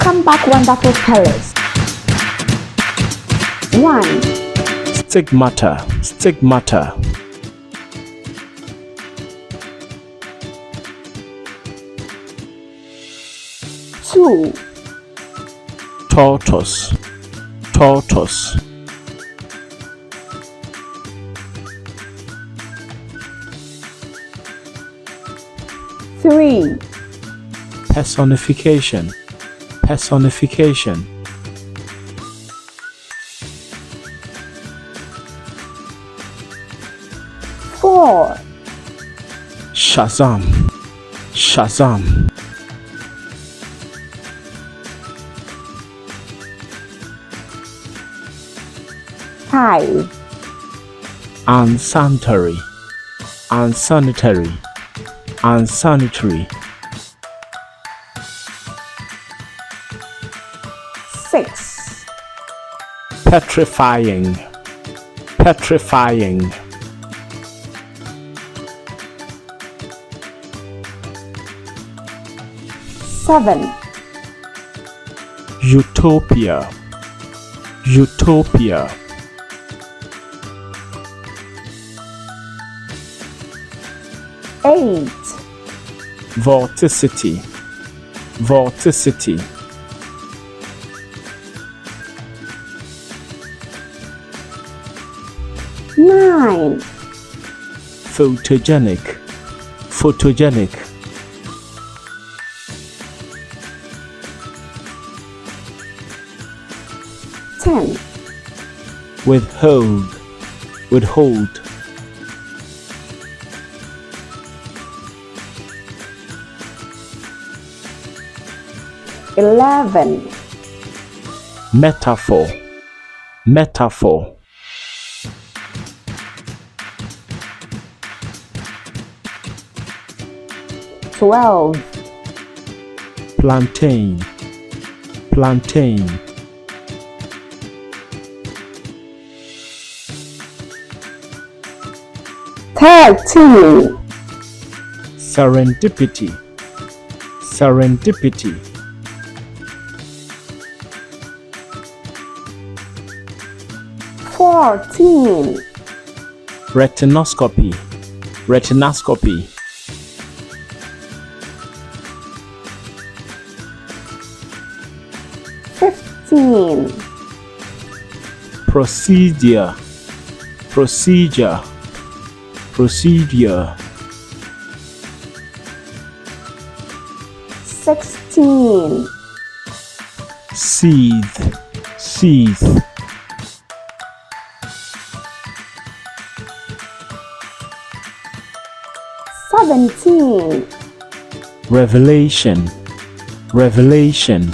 Welcome back, wonderful fellas. 1, Stigmata. Stigmata. 2, Tortoise. Tortoise. 3, Personification. Personification. 4, Shazam. Shazam. 5, Unsanitary. Unsanitary. Unsanitary. 6, Petrifying. Petrifying. 7, Utopia. Utopia. 8, Vorticity. Vorticity. 9, Photogenic. Photogenic. 10, Withhold. Withhold. 11, Metaphor. Metaphor. 12, Plantain. Plantain. 13, Serendipity. Serendipity. 14, Retinoscopy. Retinoscopy. 15, Procedure. Procedure. Procedure. 16, Seethe. Seethe. 17, Revelation. Revelation.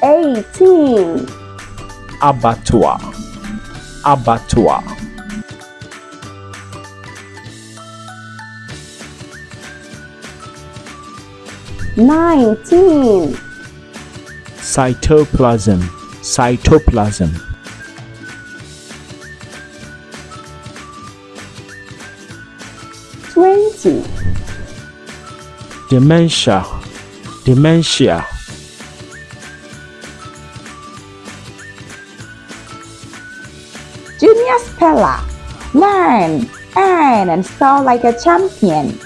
18, Abattoir. Abattoir. 19, Cytoplasm. Cytoplasm. 20, Dementia. Dementia. Junior Speller. Learn, earn, and spell like a champion.